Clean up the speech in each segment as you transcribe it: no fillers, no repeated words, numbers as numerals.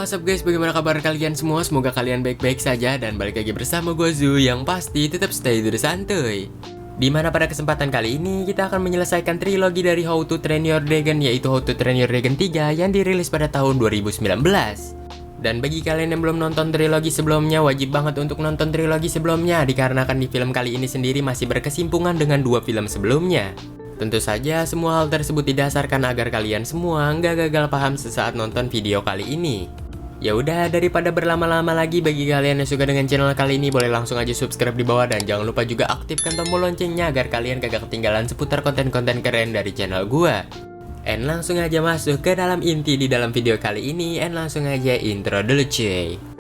What's up guys, bagaimana kabar kalian semua? Semoga kalian baik-baik saja dan balik lagi bersama gue Zu yang pasti tetap stay dulu santuy. Dimana pada kesempatan kali ini kita akan menyelesaikan trilogi dari How to Train Your Dragon, yaitu How to Train Your Dragon 3 yang dirilis pada tahun 2019. Dan bagi kalian yang belum nonton trilogi sebelumnya, wajib banget untuk nonton trilogi sebelumnya, dikarenakan di film kali ini sendiri masih berkesimpungan dengan dua film sebelumnya. Tentu saja semua hal tersebut didasarkan agar kalian semua nggak gagal paham sesaat nonton video kali ini. Ya udah, daripada berlama-lama lagi, bagi kalian yang suka dengan channel kali ini boleh langsung aja subscribe di bawah dan jangan lupa juga aktifkan tombol loncengnya agar kalian kagak ketinggalan seputar konten-konten keren dari channel gua. And langsung aja masuk ke dalam inti di dalam video kali ini, and langsung aja intro dulu cuy.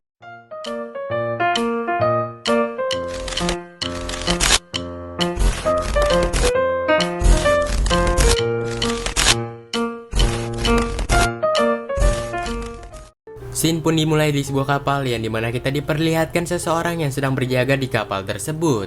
Scene pun dimulai di sebuah kapal yang dimana kita diperlihatkan seseorang yang sedang berjaga di kapal tersebut.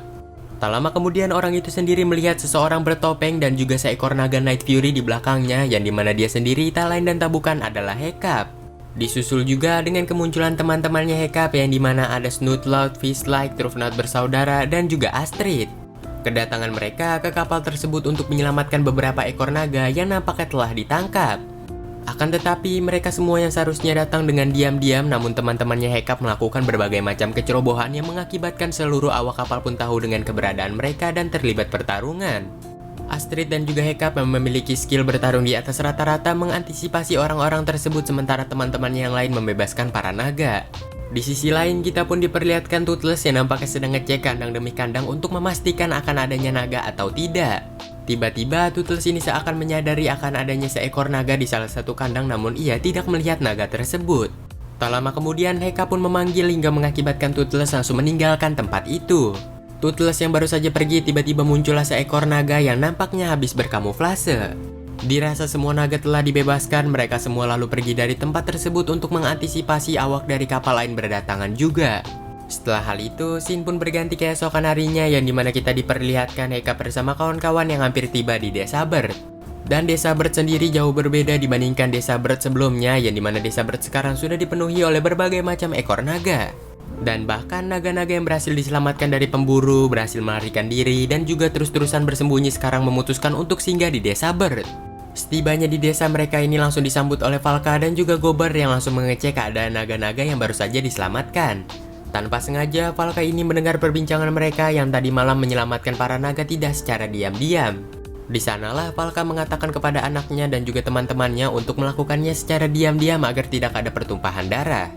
Tak lama kemudian orang itu sendiri melihat seseorang bertopeng dan juga seekor naga Night Fury di belakangnya, yang dimana dia sendiri tak lain dan tak bukan adalah Hecap. Disusul juga dengan kemunculan teman-temannya Hecap yang dimana ada Snootlout, Fishlike, Truffnut bersaudara, dan juga Astrid. Kedatangan mereka ke kapal tersebut untuk menyelamatkan beberapa ekor naga yang nampaknya telah ditangkap. Akan tetapi mereka semua yang seharusnya datang dengan diam-diam, namun teman-temannya Hecap melakukan berbagai macam kecerobohan yang mengakibatkan seluruh awak kapal pun tahu dengan keberadaan mereka dan terlibat pertarungan. Astrid dan juga Hecap yang memiliki skill bertarung di atas rata-rata mengantisipasi orang-orang tersebut, sementara teman-temannya yang lain membebaskan para naga. Di sisi lain kita pun diperlihatkan Toothless yang nampaknya sedang ngecek kandang demi kandang untuk memastikan akan adanya naga atau tidak. Tiba-tiba Toothless ini seakan menyadari akan adanya seekor naga di salah satu kandang, namun ia tidak melihat naga tersebut. Tak lama kemudian Hecap pun memanggil hingga mengakibatkan Toothless langsung meninggalkan tempat itu. Toothless yang baru saja pergi, tiba-tiba muncullah seekor naga yang nampaknya habis berkamuflase. Dirasa semua naga telah dibebaskan, mereka semua lalu pergi dari tempat tersebut untuk mengantisipasi awak dari kapal lain berdatangan juga. Setelah hal itu, scene pun berganti keesokan harinya yang dimana kita diperlihatkan Hecap bersama kawan-kawan yang hampir tiba di desa Bird. Dan desa Bird sendiri jauh berbeda dibandingkan desa Bird sebelumnya, yang dimana desa Bird sekarang sudah dipenuhi oleh berbagai macam ekor naga. Dan bahkan naga-naga yang berhasil diselamatkan dari pemburu, berhasil melarikan diri, dan juga terus-terusan bersembunyi sekarang memutuskan untuk singgah di desa Bird. Setibanya di desa, mereka ini langsung disambut oleh Valka dan juga Gober yang langsung mengecek keadaan naga-naga yang baru saja diselamatkan. Tanpa sengaja, Valka ini mendengar perbincangan mereka yang tadi malam menyelamatkan para naga tidak secara diam-diam. Di sanalah Valka mengatakan kepada anaknya dan juga teman-temannya untuk melakukannya secara diam-diam agar tidak ada pertumpahan darah.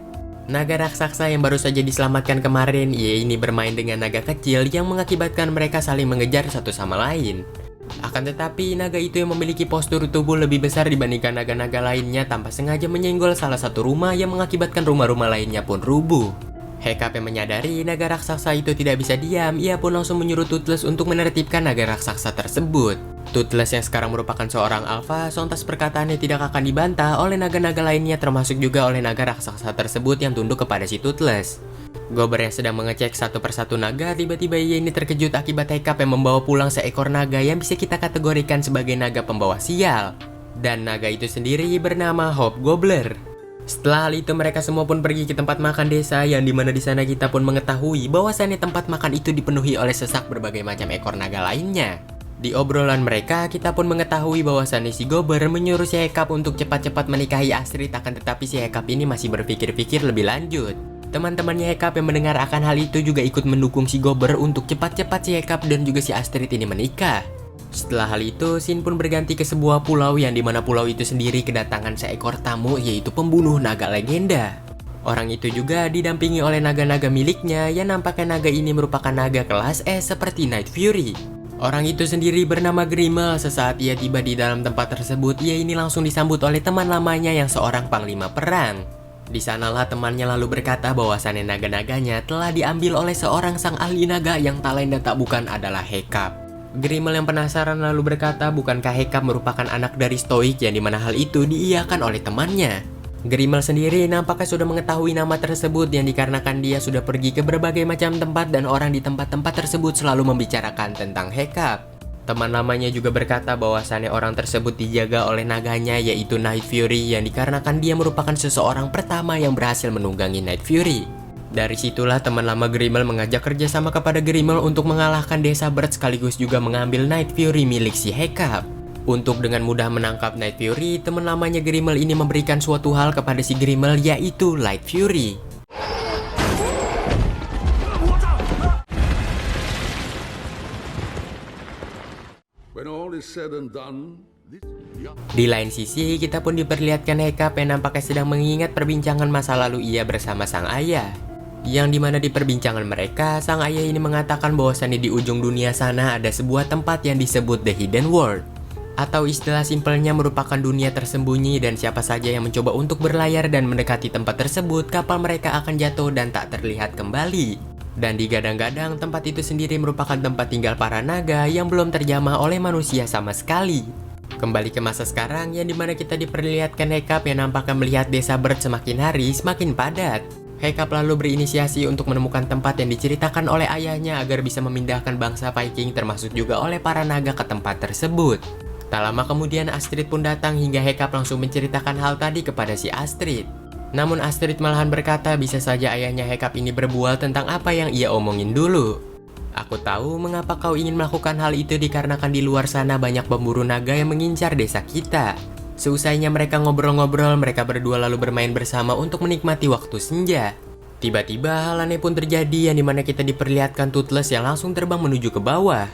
Naga raksasa yang baru saja diselamatkan kemarin, ia ini bermain dengan naga kecil yang mengakibatkan mereka saling mengejar satu sama lain. Akan tetapi, naga itu yang memiliki postur tubuh lebih besar dibandingkan naga-naga lainnya tanpa sengaja menyenggol salah satu rumah yang mengakibatkan rumah-rumah lainnya pun rubuh. Hecap yang menyadari naga raksasa itu tidak bisa diam, ia pun langsung menyuruh Toothless untuk menertibkan naga raksasa tersebut. Toothless yang sekarang merupakan seorang alpha, sontas perkataannya tidak akan dibantah oleh naga-naga lainnya, termasuk juga oleh naga raksasa tersebut yang tunduk kepada si Toothless. Gober yang sedang mengecek satu persatu naga, tiba-tiba ia ini terkejut akibat Hecap yang membawa pulang seekor naga yang bisa kita kategorikan sebagai naga pembawa sial. Dan naga itu sendiri bernama Hobgobbler. Setelah hal itu mereka semua pun pergi ke tempat makan desa, yang dimana di sana kita pun mengetahui bahwasannya tempat makan itu dipenuhi oleh sesak berbagai macam ekor naga lainnya. Di obrolan mereka kita pun mengetahui bahwasannya si Gober menyuruh si Hecap untuk cepat-cepat menikahi Astrid, akan tetapi si Hecap ini masih berpikir-pikir lebih lanjut. Teman-temannya Hecap yang mendengar akan hal itu juga ikut mendukung si Gober untuk cepat-cepat si Hecap dan juga si Astrid ini menikah. Setelah hal itu, scene pun berganti ke sebuah pulau yang dimana pulau itu sendiri kedatangan seekor tamu, yaitu pembunuh naga legenda. Orang itu juga didampingi oleh naga-naga miliknya yang nampaknya naga ini merupakan naga kelas S seperti Night Fury. Orang itu sendiri bernama Grimmel. Sesaat ia tiba di dalam tempat tersebut, ia ini langsung disambut oleh teman lamanya yang seorang panglima perang. Di sanalah temannya lalu berkata bahwasannya naga-naganya telah diambil oleh seorang sang ahli naga yang tak lain dan tak bukan adalah Hecap. Grimmel yang penasaran lalu berkata, bukankah Hecap merupakan anak dari Stoik, yang dimana hal itu diiyakan oleh temannya. Grimmel sendiri nampaknya sudah mengetahui nama tersebut yang dikarenakan dia sudah pergi ke berbagai macam tempat dan orang di tempat-tempat tersebut selalu membicarakan tentang Hecap. Teman lamanya juga berkata bahwasannya orang tersebut dijaga oleh naganya, yaitu Night Fury, yang dikarenakan dia merupakan seseorang pertama yang berhasil menunggangi Night Fury. Dari situlah teman lama Grimmel mengajak kerjasama kepada Grimmel untuk mengalahkan desa Bird sekaligus juga mengambil Night Fury milik si Hekap. Untuk dengan mudah menangkap Night Fury, teman lamanya Grimmel ini memberikan suatu hal kepada si Grimmel, yaitu Light Fury. Di lain sisi, kita pun diperlihatkan Hekap yang nampaknya sedang mengingat perbincangan masa lalu ia bersama sang ayah. Yang dimana di perbincangan mereka, sang ayah ini mengatakan bahwasannya di ujung dunia sana ada sebuah tempat yang disebut The Hidden World. Atau istilah simpelnya merupakan dunia tersembunyi, dan siapa saja yang mencoba untuk berlayar dan mendekati tempat tersebut, kapal mereka akan jatuh dan tak terlihat kembali. Dan digadang-gadang tempat itu sendiri merupakan tempat tinggal para naga yang belum terjamah oleh manusia sama sekali. Kembali ke masa sekarang, yang dimana kita diperlihatkan Hekap yang nampaknya melihat desa Bird semakin hari semakin padat. Hekap lalu berinisiasi untuk menemukan tempat yang diceritakan oleh ayahnya agar bisa memindahkan bangsa Viking termasuk juga oleh para naga ke tempat tersebut. Tak lama kemudian Astrid pun datang hingga Hekap langsung menceritakan hal tadi kepada si Astrid. Namun Astrid malahan berkata bisa saja ayahnya Hekap ini berbual tentang apa yang ia omongin dulu. Aku tahu mengapa kau ingin melakukan hal itu dikarenakan di luar sana banyak pemburu naga yang mengincar desa kita. Seusainya mereka ngobrol-ngobrol, mereka berdua lalu bermain bersama untuk menikmati waktu senja. Tiba-tiba hal aneh pun terjadi yang dimana kita diperlihatkan Toothless yang langsung terbang menuju ke bawah.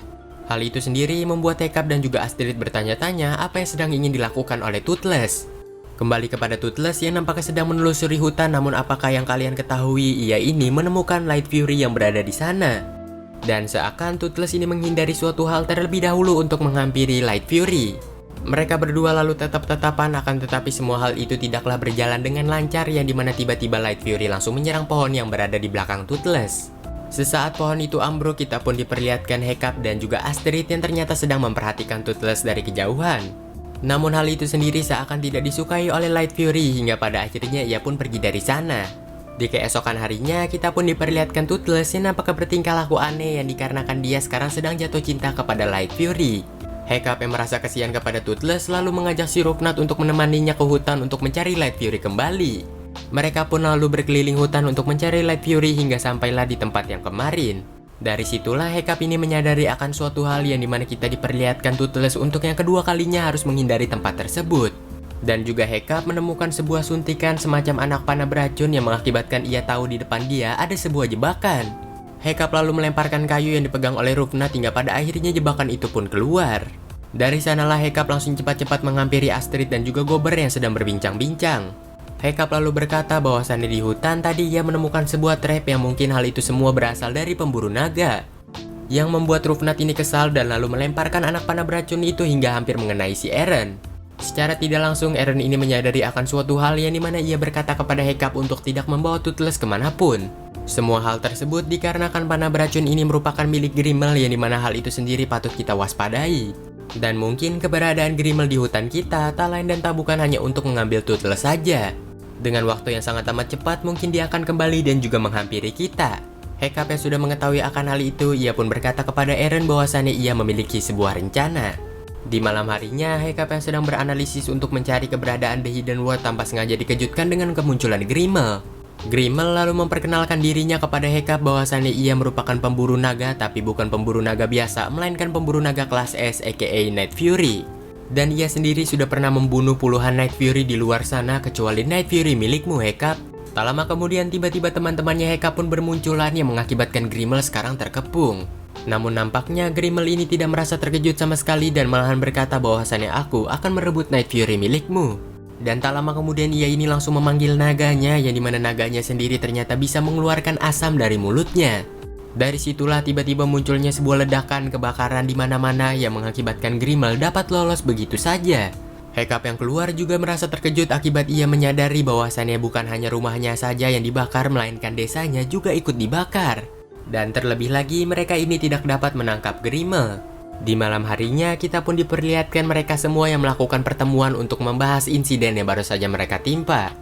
Hal itu sendiri membuat Hekap dan juga Astrid bertanya-tanya apa yang sedang ingin dilakukan oleh Toothless. Kembali kepada Toothless yang nampaknya sedang menelusuri hutan, namun apakah yang kalian ketahui, ia ini menemukan Light Fury yang berada di sana. Dan seakan Toothless ini menghindari suatu hal terlebih dahulu untuk menghampiri Light Fury. Mereka berdua lalu tetap-tetapan, akan tetapi semua hal itu tidaklah berjalan dengan lancar, yang dimana tiba-tiba Light Fury langsung menyerang pohon yang berada di belakang Toothless. Sesaat pohon itu ambruk, kita pun diperlihatkan Hekap dan juga Astrid yang ternyata sedang memperhatikan Toothless dari kejauhan. Namun hal itu sendiri seakan tidak disukai oleh Light Fury hingga pada akhirnya ia pun pergi dari sana. Di keesokan harinya kita pun diperlihatkan Toothless yang nampaknya bertingkah laku aneh yang dikarenakan dia sekarang sedang jatuh cinta kepada Light Fury. Hekap yang merasa kasihan kepada Toothless lalu mengajak si Ruknat untuk menemaninya ke hutan untuk mencari Light Fury kembali. Mereka pun lalu berkeliling hutan untuk mencari Light Fury hingga sampailah di tempat yang kemarin. Dari situlah Hekap ini menyadari akan suatu hal yang dimana kita diperlihatkan Toothless untuk yang kedua kalinya harus menghindari tempat tersebut. Dan juga Hekap menemukan sebuah suntikan semacam anak panah beracun yang mengakibatkan ia tahu di depan dia ada sebuah jebakan. Hekap lalu melemparkan kayu yang dipegang oleh Ruknat hingga pada akhirnya jebakan itu pun keluar. Dari sanalah Hekap langsung cepat-cepat menghampiri Astrid dan juga Gober yang sedang berbincang-bincang. Hekap lalu berkata bahwasannya di hutan tadi ia menemukan sebuah trap yang mungkin hal itu semua berasal dari pemburu naga. Yang membuat Ruknat ini kesal dan lalu melemparkan anak panah beracun itu hingga hampir mengenai si Eren. Secara tidak langsung Eren ini menyadari akan suatu hal yang dimana ia berkata kepada Hekap untuk tidak membawa Toothless kemanapun. Semua hal tersebut dikarenakan panah beracun ini merupakan milik Grimmel yang dimana hal itu sendiri patut kita waspadai. Dan mungkin keberadaan Grimmel di hutan kita tak lain dan tak bukan hanya untuk mengambil Toothless saja. Dengan waktu yang sangat amat cepat, mungkin dia akan kembali dan juga menghampiri kita. Hekap yang sudah mengetahui akan hal itu, ia pun berkata kepada Eren bahwasannya ia memiliki sebuah rencana. Di malam harinya, Hekap yang sedang beranalisis untuk mencari keberadaan The Hidden World tanpa sengaja dikejutkan dengan kemunculan Grimmel. Grimmel lalu memperkenalkan dirinya kepada Hekap bahwasannya ia merupakan pemburu naga, tapi bukan pemburu naga biasa, melainkan pemburu naga kelas S aka Night Fury. Dan ia sendiri sudah pernah membunuh puluhan Night Fury di luar sana kecuali Night Fury milikmu Hekap. Tak lama kemudian tiba-tiba teman-temannya Hekap pun bermunculan yang mengakibatkan Grimmel sekarang terkepung. Namun nampaknya Grimmel ini tidak merasa terkejut sama sekali dan malahan berkata bahwasannya aku akan merebut Night Fury milikmu. Dan tak lama kemudian ia ini langsung memanggil naganya yang dimana naganya sendiri ternyata bisa mengeluarkan asam dari mulutnya. Dari situlah tiba-tiba munculnya sebuah ledakan kebakaran di mana-mana yang mengakibatkan Grimmel dapat lolos begitu saja. Hekap yang keluar juga merasa terkejut akibat ia menyadari bahwasannya bukan hanya rumahnya saja yang dibakar melainkan desanya juga ikut dibakar. Dan terlebih lagi mereka ini tidak dapat menangkap Grimmel. Di malam harinya kita pun diperlihatkan mereka semua yang melakukan pertemuan untuk membahas insiden yang baru saja mereka timpa.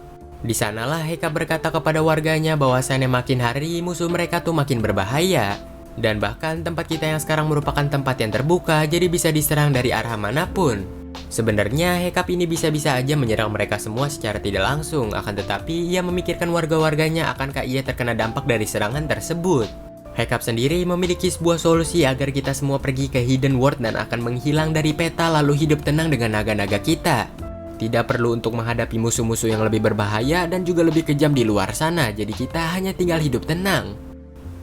Di sanalah Hekap berkata kepada warganya bahwasannya makin hari musuh mereka tuh makin berbahaya. Dan bahkan tempat kita yang sekarang merupakan tempat yang terbuka, jadi bisa diserang dari arah manapun. Sebenarnya Hekap ini bisa-bisa aja menyerang mereka semua secara tidak langsung, akan tetapi ia memikirkan warga-warganya akankah ia terkena dampak dari serangan tersebut. Hekap sendiri memiliki sebuah solusi agar kita semua pergi ke Hidden World dan akan menghilang dari peta lalu hidup tenang dengan naga-naga kita. Tidak perlu untuk menghadapi musuh-musuh yang lebih berbahaya dan juga lebih kejam di luar sana, jadi kita hanya tinggal hidup tenang.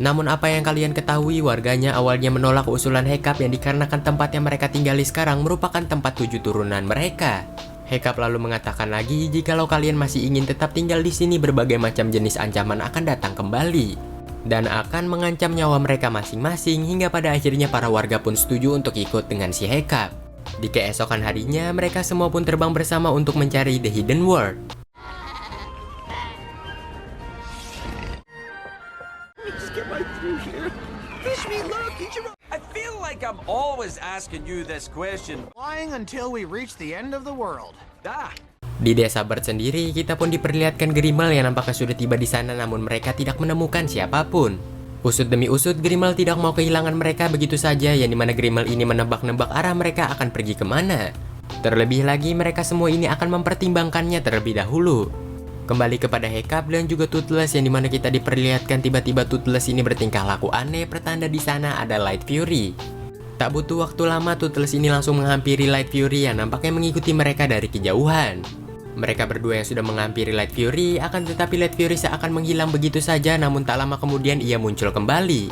Namun apa yang kalian ketahui, warganya awalnya menolak usulan Hekap yang dikarenakan tempat yang mereka tinggali sekarang merupakan tempat 7 turunan mereka. Hekap lalu mengatakan lagi, jikalau kalian masih ingin tetap tinggal di sini, berbagai macam jenis ancaman akan datang kembali dan akan mengancam nyawa mereka masing-masing, hingga pada akhirnya para warga pun setuju untuk ikut dengan si Hekap. Di keesokan harinya, mereka semua pun terbang bersama untuk mencari The Hidden World. I feel like I'm always asking you this question. Flying until we reach the end of the world. Di desa Bird sendiri, kita pun diperlihatkan Grimal yang nampaknya sudah tiba di sana, namun mereka tidak menemukan siapapun. Usut demi usut, Grimal tidak mau kehilangan mereka begitu saja, yang dimana Grimal ini menebak-nebak arah mereka akan pergi kemana. Terlebih lagi, mereka semua ini akan mempertimbangkannya terlebih dahulu. Kembali kepada Hekap dan juga Toothless, yang dimana kita diperlihatkan tiba-tiba Toothless ini bertingkah laku aneh, pertanda di sana ada Light Fury. Tak butuh waktu lama, Toothless ini langsung menghampiri Light Fury yang nampaknya mengikuti mereka dari kejauhan. Mereka berdua yang sudah menghampiri Light Fury, akan tetapi Light Fury seakan menghilang begitu saja, namun tak lama kemudian ia muncul kembali.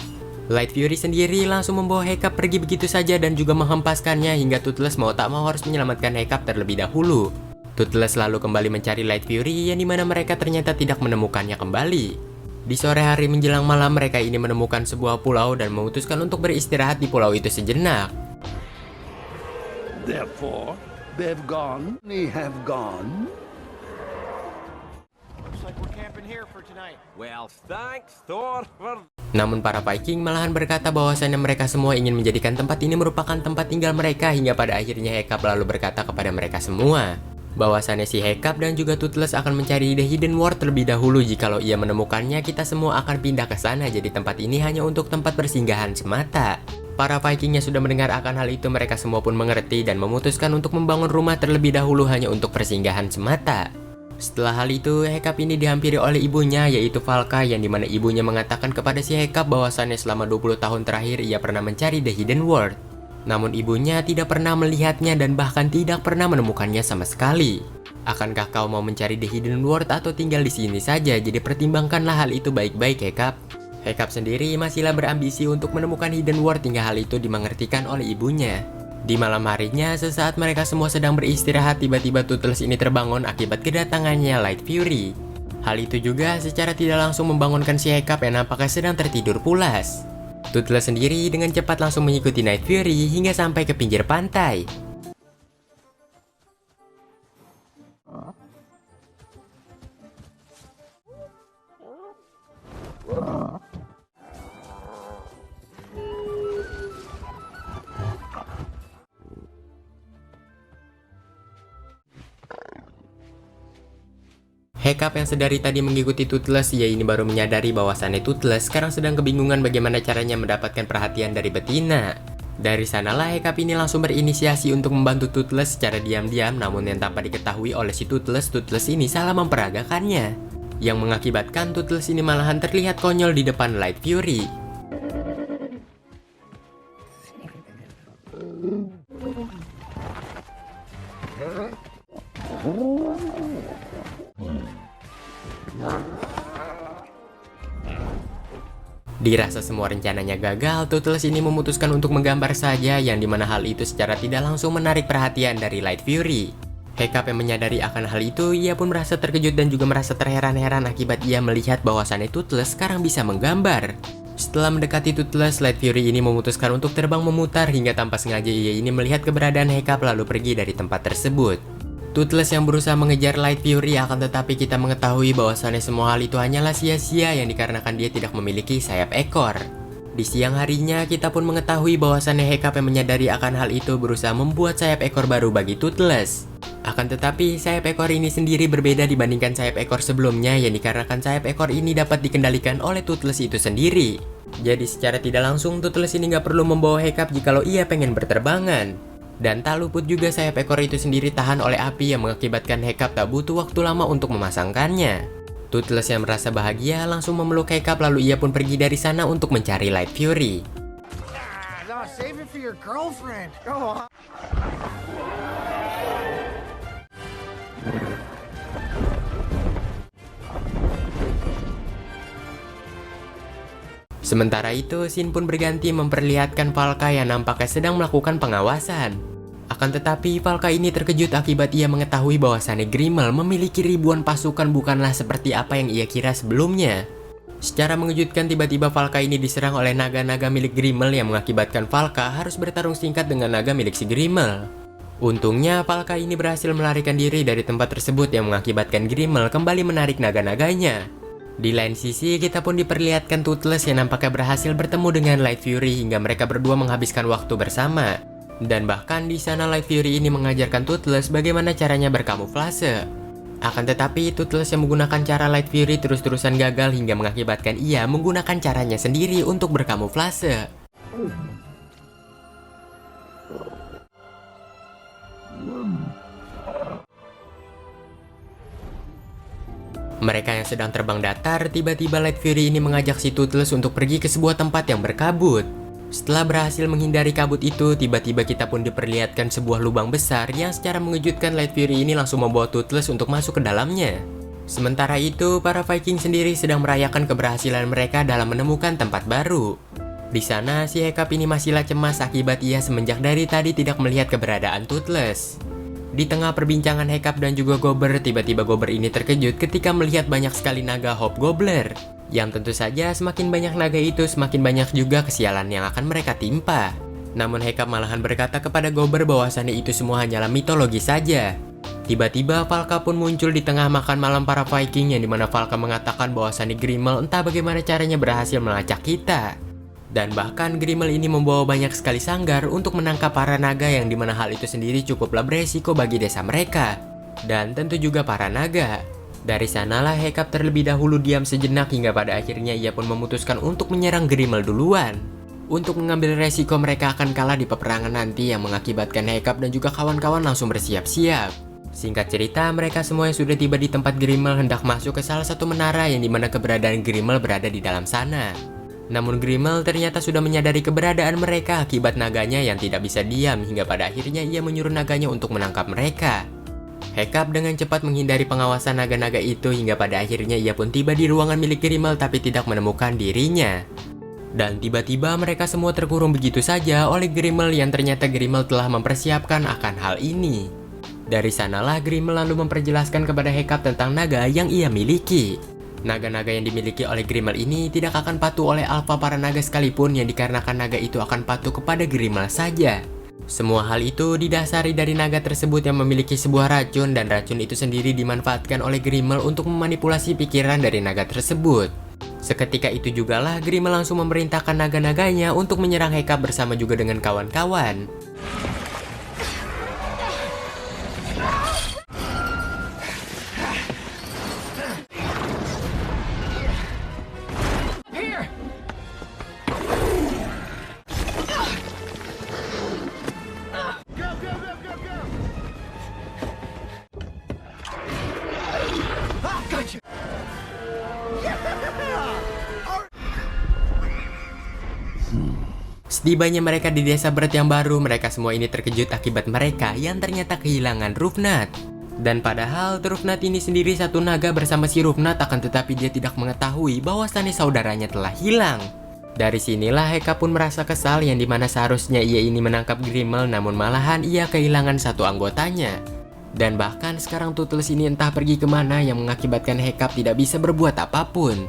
Light Fury sendiri langsung membawa Hekap pergi begitu saja dan juga menghempaskannya, hingga Toothless mau tak mau harus menyelamatkan Hekap terlebih dahulu. Toothless lalu kembali mencari Light Fury, yang dimana mereka ternyata tidak menemukannya kembali. Di sore hari menjelang malam, mereka ini menemukan sebuah pulau dan memutuskan untuk beristirahat di pulau itu sejenak. Therefore, they've gone. They have gone. Looks like we're camping here for tonight. Well, thanks, Thor, for... Namun para Viking malahan berkata bahwasannya mereka semua ingin menjadikan tempat ini merupakan tempat tinggal mereka, hingga pada akhirnya Hekap lalu berkata kepada mereka semua bahwasannya si Hekap dan juga Toothless akan mencari The Hidden World terlebih dahulu. Jikalau ia menemukannya, kita semua akan pindah ke sana, jadi tempat ini hanya untuk tempat persinggahan semata. Para Vikingnya sudah mendengar akan hal itu, mereka semua pun mengerti dan memutuskan untuk membangun rumah terlebih dahulu hanya untuk persinggahan semata. Setelah hal itu, Hekap ini dihampiri oleh ibunya, yaitu Valka, yang dimana ibunya mengatakan kepada si Hekap bahwasannya selama 20 tahun terakhir ia pernah mencari The Hidden World. Namun ibunya tidak pernah melihatnya dan bahkan tidak pernah menemukannya sama sekali. Akankah kau mau mencari The Hidden World atau tinggal di sini saja? Jadi pertimbangkanlah hal itu baik-baik, Hekap. Hekap sendiri masihlah berambisi untuk menemukan Hidden World, hingga hal itu dimengertikan oleh ibunya. Di malam harinya, sesaat mereka semua sedang beristirahat, tiba-tiba Toothless ini terbangun akibat kedatangannya Light Fury. Hal itu juga secara tidak langsung membangunkan si Hekap yang nampaknya sedang tertidur pulas. Toothless sendiri dengan cepat langsung mengikuti Night Fury hingga sampai ke pinggir pantai. Hekap yang sedari tadi mengikuti Toothless, ia ini baru menyadari bahwasannya Toothless sekarang sedang kebingungan bagaimana caranya mendapatkan perhatian dari betina. Dari sanalah Hekap ini langsung berinisiasi untuk membantu Toothless secara diam-diam, namun yang tanpa diketahui oleh si Toothless ini salah memperagakannya, yang mengakibatkan Toothless ini malahan terlihat konyol di depan Light Fury. Dirasa semua rencananya gagal, Toothless ini memutuskan untuk menggambar saja, yang dimana hal itu secara tidak langsung menarik perhatian dari Light Fury. Hekap yang menyadari akan hal itu, ia pun merasa terkejut dan juga merasa terheran-heran akibat ia melihat bahwasannya Toothless sekarang bisa menggambar. Setelah mendekati Toothless, Light Fury ini memutuskan untuk terbang memutar, hingga tanpa sengaja ia ini melihat keberadaan Hekap lalu pergi dari tempat tersebut. Toothless yang berusaha mengejar Light Fury, akan tetapi kita mengetahui bahwasannya semua hal itu hanyalah sia-sia yang dikarenakan dia tidak memiliki sayap ekor. Di siang harinya kita pun mengetahui bahwasannya Hekap yang menyadari akan hal itu berusaha membuat sayap ekor baru bagi Toothless. Akan tetapi, sayap ekor ini sendiri berbeda dibandingkan sayap ekor sebelumnya, yang dikarenakan sayap ekor ini dapat dikendalikan oleh Toothless itu sendiri. Jadi secara tidak langsung, Toothless ini nggak perlu membawa Hiccup jikalau ia pengen berterbangan. Dan tak luput juga sayap ekor itu sendiri tahan oleh api yang mengakibatkan Hiccup tak butuh waktu lama untuk memasangkannya. Toothless yang merasa bahagia langsung memeluk Hiccup, lalu ia pun pergi dari sana untuk mencari Light Fury. No, save it for your girlfriend. Go on. Sementara itu, scene pun berganti memperlihatkan Valka yang nampaknya sedang melakukan pengawasan. Akan tetapi, Valka ini terkejut akibat ia mengetahui bahwasannya Grimmel memiliki ribuan pasukan bukanlah seperti apa yang ia kira sebelumnya. Secara mengejutkan, tiba-tiba Valka ini diserang oleh naga-naga milik Grimmel yang mengakibatkan Valka harus bertarung singkat dengan naga milik si Grimmel. Untungnya, Valka ini berhasil melarikan diri dari tempat tersebut yang mengakibatkan Grimmel kembali menarik naga-naganya. Di lain sisi, kita pun diperlihatkan Toothless yang nampaknya berhasil bertemu dengan Light Fury hingga mereka berdua menghabiskan waktu bersama. Dan bahkan di sana Light Fury ini mengajarkan Toothless bagaimana caranya berkamuflase. Akan tetapi, Toothless yang menggunakan cara Light Fury terus-terusan gagal hingga mengakibatkan ia menggunakan caranya sendiri untuk berkamuflase. Mereka yang sedang terbang datar, tiba-tiba Light Fury ini mengajak si Toothless untuk pergi ke sebuah tempat yang berkabut. Setelah berhasil menghindari kabut itu, tiba-tiba kita pun diperlihatkan sebuah lubang besar yang secara mengejutkan Light Fury ini langsung membawa Toothless untuk masuk ke dalamnya. Sementara itu, para Viking sendiri sedang merayakan keberhasilan mereka dalam menemukan tempat baru. Di sana, si Hiccup ini masihlah cemas akibat ia semenjak dari tadi tidak melihat keberadaan Toothless. Di tengah perbincangan Hiccup dan juga Gobber, tiba-tiba Gobber ini terkejut ketika melihat banyak sekali naga Hobgobbler. Yang tentu saja semakin banyak naga itu, semakin banyak juga kesialan yang akan mereka timpa. Namun Hiccup malahan berkata kepada Gobber bahwasannya itu semua hanyalah mitologi saja. Tiba-tiba Valka pun muncul di tengah makan malam para Viking, yang dimana Valka mengatakan bahwasannya Grimmel entah bagaimana caranya berhasil melacak kita. Dan bahkan Grimmel ini membawa banyak sekali sanggar untuk menangkap para naga, yang dimana hal itu sendiri cukuplah beresiko bagi desa mereka. Dan tentu juga para naga. Dari sanalah Hiccup terlebih dahulu diam sejenak hingga pada akhirnya ia pun memutuskan untuk menyerang Grimmel duluan. Untuk mengambil resiko mereka akan kalah di peperangan nanti, yang mengakibatkan Hiccup dan juga kawan-kawan langsung bersiap-siap. Singkat cerita, mereka semua yang sudah tiba di tempat Grimmel hendak masuk ke salah satu menara yang dimana keberadaan Grimmel berada di dalam sana. Namun Grimmel ternyata sudah menyadari keberadaan mereka akibat naganya yang tidak bisa diam hingga pada akhirnya ia menyuruh naganya untuk menangkap mereka. Hiccup dengan cepat menghindari pengawasan naga-naga itu hingga pada akhirnya ia pun tiba di ruangan milik Grimmel tapi tidak menemukan dirinya. Dan tiba-tiba mereka semua terkurung begitu saja oleh Grimmel, yang ternyata Grimmel telah mempersiapkan akan hal ini. Dari sanalah Grimmel lalu memperjelaskan kepada Hiccup tentang naga yang ia miliki. Naga-naga yang dimiliki oleh Grimmel ini tidak akan patuh oleh alfa para naga sekalipun, yang dikarenakan naga itu akan patuh kepada Grimmel saja. Semua hal itu didasari dari naga tersebut yang memiliki sebuah racun, dan racun itu sendiri dimanfaatkan oleh Grimmel untuk memanipulasi pikiran dari naga tersebut. Seketika itu jugalah Grimmel langsung memerintahkan naga-naganya untuk menyerang Hiccup bersama juga dengan kawan-kawan. Setibanya mereka di desa Bert yang baru, mereka semua ini terkejut akibat mereka yang ternyata kehilangan Rufnat. Dan padahal Rufnat ini sendiri satu naga bersama si Rufnat, akan tetapi dia tidak mengetahui bahwasannya saudaranya telah hilang. Dari sinilah Hiccup pun merasa kesal, yang dimana seharusnya ia ini menangkap Grimmel, namun malahan ia kehilangan satu anggotanya. Dan bahkan sekarang Toothless ini entah pergi kemana, yang mengakibatkan Hiccup tidak bisa berbuat apapun.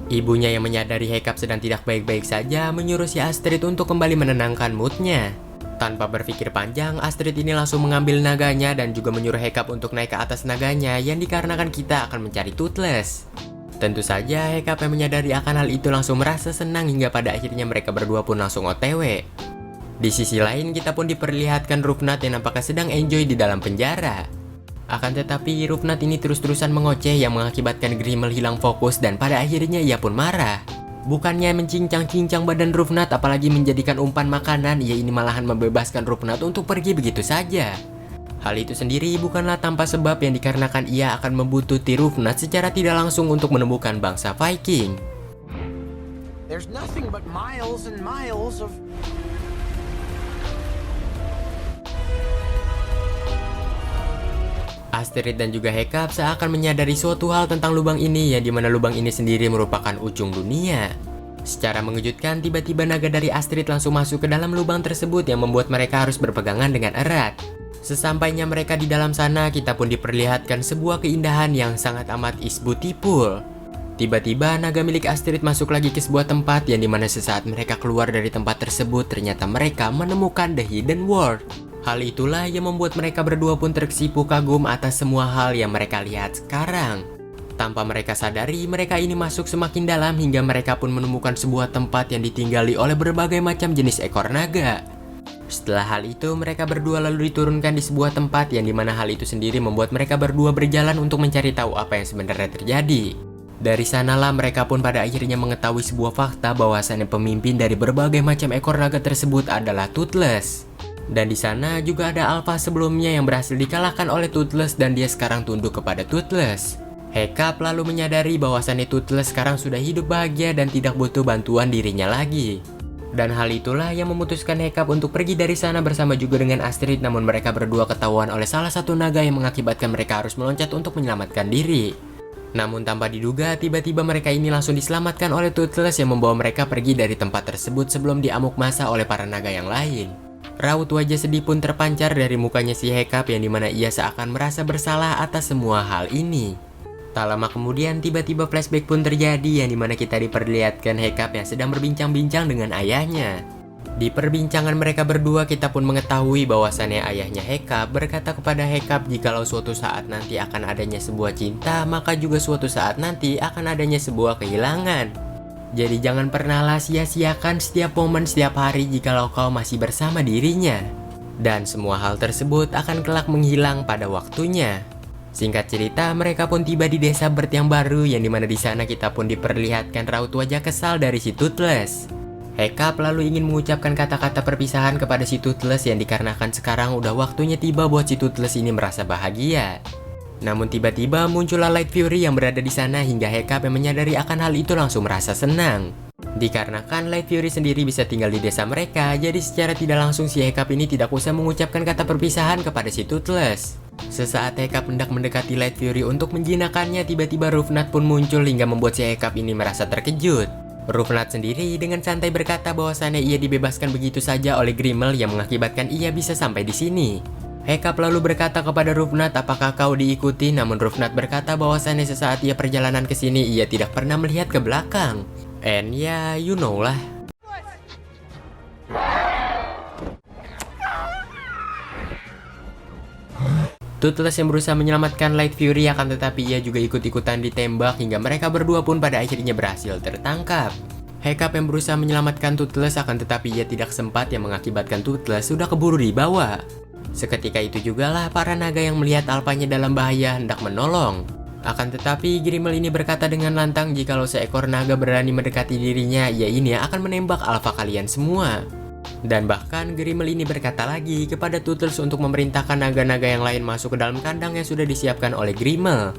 Ibunya yang menyadari Hiccup sedang tidak baik-baik saja menyuruh si Astrid untuk kembali menenangkan moodnya. Tanpa berpikir panjang, Astrid ini langsung mengambil naganya dan juga menyuruh Hiccup untuk naik ke atas naganya, yang dikarenakan kita akan mencari Toothless. Tentu saja Hiccup yang menyadari akan hal itu langsung merasa senang hingga pada akhirnya mereka berdua pun langsung OTW. Di sisi lain kita pun diperlihatkan Rufnat yang nampaknya sedang enjoy di dalam penjara. Akan tetapi Rufnat ini terus-terusan mengoceh yang mengakibatkan Grimmel hilang fokus dan pada akhirnya ia pun marah. Bukannya mencincang-cincang badan Rufnat apalagi menjadikan umpan makanan, ia ini malahan membebaskan Rufnat untuk pergi begitu saja. Hal itu sendiri bukanlah tanpa sebab yang dikarenakan ia akan membuntuti Rufnat secara tidak langsung untuk menemukan bangsa Viking. There's nothing but miles and miles of... Astrid dan juga Hekap seakan menyadari suatu hal tentang lubang ini, yang dimana lubang ini sendiri merupakan ujung dunia. Secara mengejutkan, tiba-tiba naga dari Astrid langsung masuk ke dalam lubang tersebut yang membuat mereka harus berpegangan dengan erat. Sesampainya mereka di dalam sana, kita pun diperlihatkan sebuah keindahan yang sangat amat is beautiful. Tiba-tiba naga milik Astrid masuk lagi ke sebuah tempat yang dimana sesaat mereka keluar dari tempat tersebut, ternyata mereka menemukan The Hidden World. Hal itulah yang membuat mereka berdua pun tersipu kagum atas semua hal yang mereka lihat sekarang. Tanpa mereka sadari, mereka ini masuk semakin dalam hingga mereka pun menemukan sebuah tempat yang ditinggali oleh berbagai macam jenis ekor naga. Setelah hal itu, mereka berdua lalu diturunkan di sebuah tempat yang dimana hal itu sendiri membuat mereka berdua berjalan untuk mencari tahu apa yang sebenarnya terjadi. Dari sanalah mereka pun pada akhirnya mengetahui sebuah fakta bahwasannya pemimpin dari berbagai macam ekor naga tersebut adalah Toothless. Dan di sana juga ada Alpha sebelumnya yang berhasil dikalahkan oleh Toothless dan dia sekarang tunduk kepada Toothless. Hekap lalu menyadari bahwasannya Toothless sekarang sudah hidup bahagia dan tidak butuh bantuan dirinya lagi. Dan hal itulah yang memutuskan Hekap untuk pergi dari sana bersama juga dengan Astrid, namun mereka berdua ketahuan oleh salah satu naga yang mengakibatkan mereka harus meloncat untuk menyelamatkan diri. Namun tanpa diduga, tiba-tiba mereka ini langsung diselamatkan oleh Toothless yang membawa mereka pergi dari tempat tersebut sebelum diamuk masa oleh para naga yang lain. Raut wajah sedih pun terpancar dari mukanya si Hekap yang dimana ia seakan merasa bersalah atas semua hal ini. Tak lama kemudian tiba-tiba flashback pun terjadi yang dimana kita diperlihatkan Hekap yang sedang berbincang-bincang dengan ayahnya. Di perbincangan mereka berdua kita pun mengetahui bahwasannya ayahnya Hekap berkata kepada Hekap jikalau suatu saat nanti akan adanya sebuah cinta, maka juga suatu saat nanti akan adanya sebuah kehilangan. Jadi jangan pernahlah sia-siakan setiap momen setiap hari jikalau kau masih bersama dirinya. Dan semua hal tersebut akan kelak menghilang pada waktunya. Singkat cerita, mereka pun tiba di desa Bird yang baru yang dimana di sana kita pun diperlihatkan raut wajah kesal dari si Toothless. Hekap lalu ingin mengucapkan kata-kata perpisahan kepada si Toothless yang dikarenakan sekarang udah waktunya tiba buat si Toothless ini merasa bahagia. Namun tiba-tiba muncullah Light Fury yang berada di sana hingga Hekap yang menyadari akan hal itu langsung merasa senang. Dikarenakan Light Fury sendiri bisa tinggal di desa mereka, jadi secara tidak langsung si Hekap ini tidak usah mengucapkan kata perpisahan kepada si Toothless. Sesaat Hekap hendak mendekati Light Fury untuk menjinakkannya, tiba-tiba Rufnat pun muncul hingga membuat si Hekap ini merasa terkejut. Rufnat sendiri dengan santai berkata bahwasannya ia dibebaskan begitu saja oleh Grimmel yang mengakibatkan ia bisa sampai di sini. Hekap lalu berkata kepada Rufnat, apakah kau diikuti? Namun Rufnat berkata bahwasannya sesaat ia perjalanan ke sini ia tidak pernah melihat ke belakang. And ya, you know lah. Toothless yang berusaha menyelamatkan Light Fury akan tetapi ia juga ikut-ikutan ditembak hingga mereka berdua pun pada akhirnya berhasil tertangkap. Hekap yang berusaha menyelamatkan Toothless akan tetapi ia tidak sempat yang mengakibatkan Toothless sudah keburu dibawa. Seketika itu jugalah para naga yang melihat alfanya dalam bahaya hendak menolong. Akan tetapi Grimmel ini berkata dengan lantang jikalau seekor naga berani mendekati dirinya, ia ini akan menembak alfa kalian semua. Dan bahkan Grimmel ini berkata lagi kepada Toothless untuk memerintahkan naga-naga yang lain masuk ke dalam kandang yang sudah disiapkan oleh Grimmel.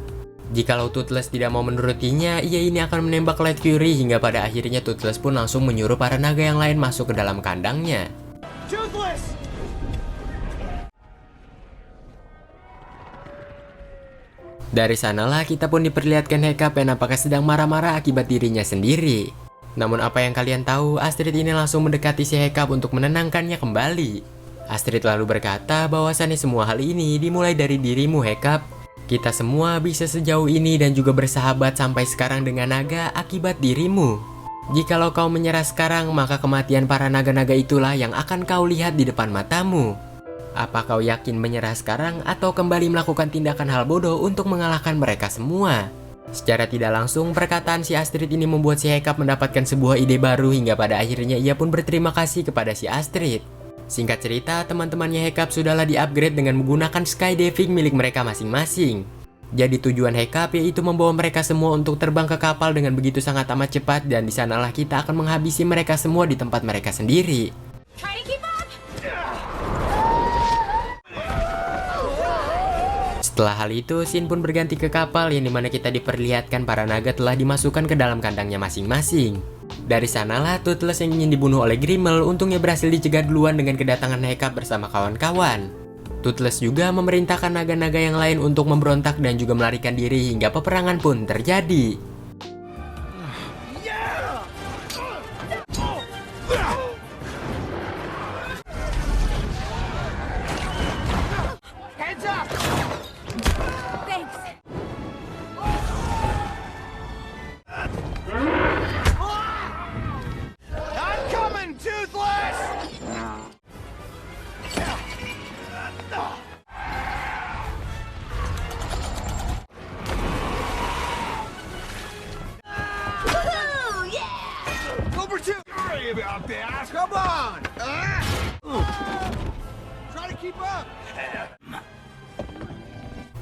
Jikalau Toothless tidak mau menurutinya, ia ini akan menembak Light Fury hingga pada akhirnya Toothless pun langsung menyuruh para naga yang lain masuk ke dalam kandangnya. Toothless! Dari sanalah kita pun diperlihatkan Hekap yang apakah sedang marah-marah akibat dirinya sendiri. Namun apa yang kalian tahu, Astrid ini langsung mendekati si Hekap untuk menenangkannya kembali. Astrid lalu berkata bahwasannya semua hal ini dimulai dari dirimu Hekap. Kita semua bisa sejauh ini dan juga bersahabat sampai sekarang dengan naga akibat dirimu. Jikalau kau menyerah sekarang, maka kematian para naga-naga itulah yang akan kau lihat di depan matamu. Apa kau yakin menyerah sekarang atau kembali melakukan tindakan hal bodoh untuk mengalahkan mereka semua? Secara tidak langsung, perkataan si Astrid ini membuat si Hekap mendapatkan sebuah ide baru hingga pada akhirnya ia pun berterima kasih kepada si Astrid. Singkat cerita, teman-temannya Hekap sudahlah di-upgrade dengan menggunakan skydiving milik mereka masing-masing. Jadi tujuan Hekap yaitu membawa mereka semua untuk terbang ke kapal dengan begitu sangat amat cepat, dan di sanalah kita akan menghabisi mereka semua di tempat mereka sendiri. Setelah hal itu, scene pun berganti ke kapal yang dimana kita diperlihatkan para naga telah dimasukkan ke dalam kandangnya masing-masing. Dari sanalah Toothless yang ingin dibunuh oleh Grimmel untungnya berhasil dicegah duluan dengan kedatangan Hekap bersama kawan-kawan. Toothless juga memerintahkan naga-naga yang lain untuk memberontak dan juga melarikan diri hingga peperangan pun terjadi. Heads up! I'm coming, Toothless! Cobra 2! Sorry about that! Come on! Try to keep up!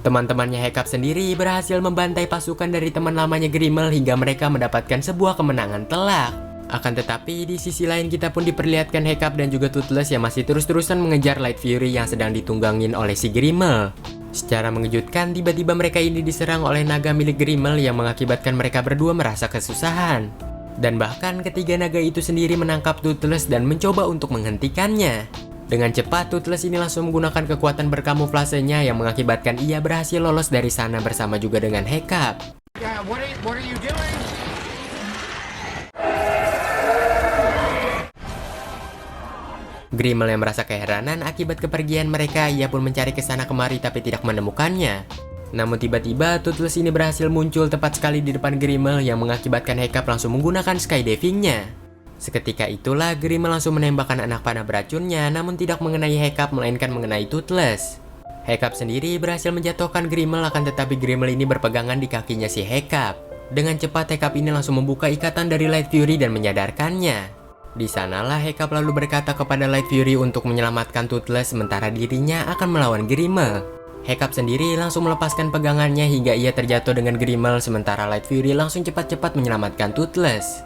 Teman-temannya Hekap sendiri berhasil membantai pasukan dari teman lamanya Grimmel hingga mereka mendapatkan sebuah kemenangan telak. Akan tetapi di sisi lain kita pun diperlihatkan Hekap dan juga Toothless yang masih terus-terusan mengejar Light Fury yang sedang ditunggangin oleh si Grimmel. Secara mengejutkan, tiba-tiba mereka ini diserang oleh naga milik Grimmel yang mengakibatkan mereka berdua merasa kesusahan. Dan bahkan ketiga naga itu sendiri menangkap Toothless dan mencoba untuk menghentikannya. Dengan cepat, Toothless ini langsung menggunakan kekuatan berkamuflasenya yang mengakibatkan ia berhasil lolos dari sana bersama juga dengan Hekap. Yeah, what are you doing? Grimmel yang merasa keheranan akibat kepergian mereka, ia pun mencari ke sana kemari tapi tidak menemukannya. Namun tiba-tiba Toothless ini berhasil muncul tepat sekali di depan Grimmel yang mengakibatkan Hekap langsung menggunakan skydivingnya. Seketika itulah Grimmel langsung menembakkan anak panah beracunnya, namun tidak mengenai Hekap melainkan mengenai Toothless. Hekap sendiri berhasil menjatuhkan Grimmel, akan tetapi Grimmel ini berpegangan di kakinya si Hekap. Dengan cepat Hekap ini langsung membuka ikatan dari Light Fury dan menyadarkannya. Di sanalah Hekap lalu berkata kepada Light Fury untuk menyelamatkan Toothless sementara dirinya akan melawan Grimmel. Hekap sendiri langsung melepaskan pegangannya hingga ia terjatuh dengan Grimmel, sementara Light Fury langsung cepat-cepat menyelamatkan Toothless.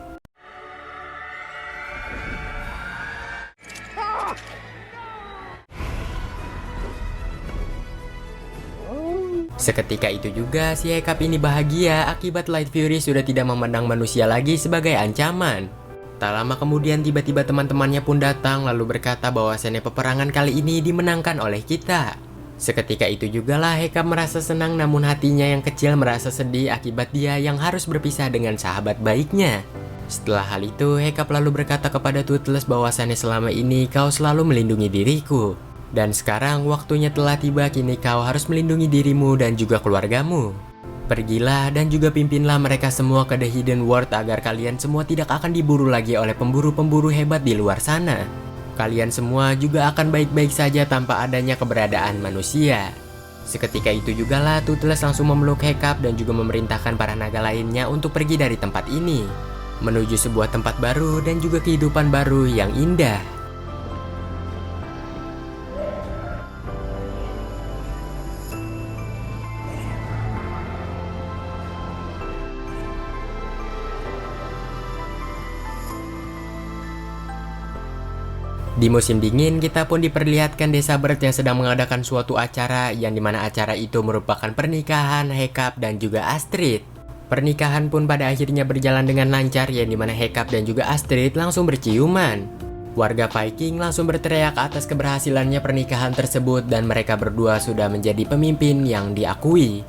Seketika itu juga si Hekap ini bahagia akibat Light Fury sudah tidak memandang manusia lagi sebagai ancaman. Tak lama kemudian tiba-tiba teman-temannya pun datang lalu berkata bahwasannya peperangan kali ini dimenangkan oleh kita. Seketika itu jugalah Hekap merasa senang, namun hatinya yang kecil merasa sedih akibat dia yang harus berpisah dengan sahabat baiknya. Setelah hal itu Hekap lalu berkata kepada Toothless bahwasannya selama ini kau selalu melindungi diriku. Dan sekarang waktunya telah tiba, kini kau harus melindungi dirimu dan juga keluargamu. Pergilah dan juga pimpinlah mereka semua ke The Hidden World agar kalian semua tidak akan diburu lagi oleh pemburu-pemburu hebat di luar sana. Kalian semua juga akan baik-baik saja tanpa adanya keberadaan manusia. Seketika itu jugalah Toothless langsung memeluk Hekap dan juga memerintahkan para naga lainnya untuk pergi dari tempat ini, menuju sebuah tempat baru dan juga kehidupan baru yang indah. Di musim dingin, kita pun diperlihatkan desa Bird yang sedang mengadakan suatu acara, yang dimana acara itu merupakan pernikahan Hekap dan juga Astrid. Pernikahan pun pada akhirnya berjalan dengan lancar, yang dimana Hekap dan juga Astrid langsung berciuman. Warga Viking langsung berteriak atas keberhasilannya pernikahan tersebut dan mereka berdua sudah menjadi pemimpin yang diakui.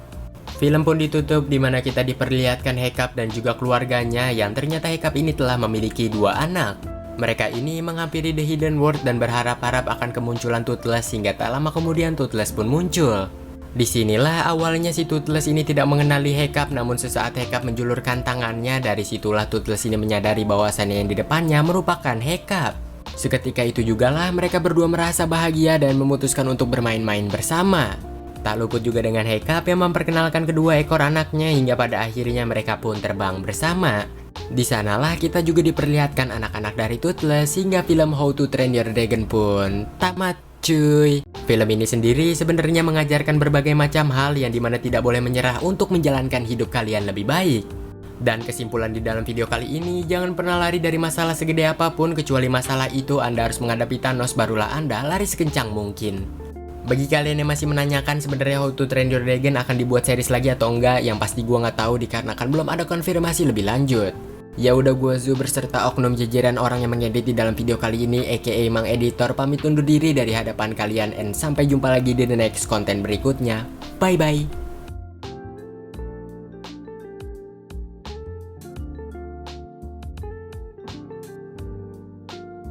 Film pun ditutup di mana kita diperlihatkan Hekap dan juga keluarganya, yang ternyata Hekap ini telah memiliki 2 anak. Mereka ini menghampiri The Hidden World dan berharap-harap akan kemunculan Toothless, hingga tak lama kemudian Toothless pun muncul. Disinilah awalnya si Toothless ini tidak mengenali Hekap, namun sesaat Hekap menjulurkan tangannya, dari situlah Toothless ini menyadari bahwasannya yang di depannya merupakan Hekap. Seketika itu jugalah mereka berdua merasa bahagia dan memutuskan untuk bermain-main bersama. Tak luput juga dengan Hekap yang memperkenalkan kedua ekor anaknya, hingga pada akhirnya mereka pun terbang bersama. Di sanalah kita juga diperlihatkan anak-anak dari Toothless hingga film How to Train Your Dragon pun tamat cuy. Film ini sendiri sebenarnya mengajarkan berbagai macam hal yang dimana tidak boleh menyerah untuk menjalankan hidup kalian lebih baik. Dan kesimpulan di dalam video kali ini, jangan pernah lari dari masalah segede apapun, kecuali masalah itu Anda harus menghadapi Thanos, barulah Anda lari sekencang mungkin. Bagi kalian yang masih menanyakan sebenarnya How to Train Your Dragon akan dibuat series lagi atau enggak, yang pasti gua nggak tahu dikarenakan belum ada konfirmasi lebih lanjut. Ya udah, gua Zu berserta oknum jajaran orang yang mengedit di dalam video kali ini aka Mang Editor pamit undur diri dari hadapan kalian, and sampai jumpa lagi di the next konten berikutnya. Bye bye.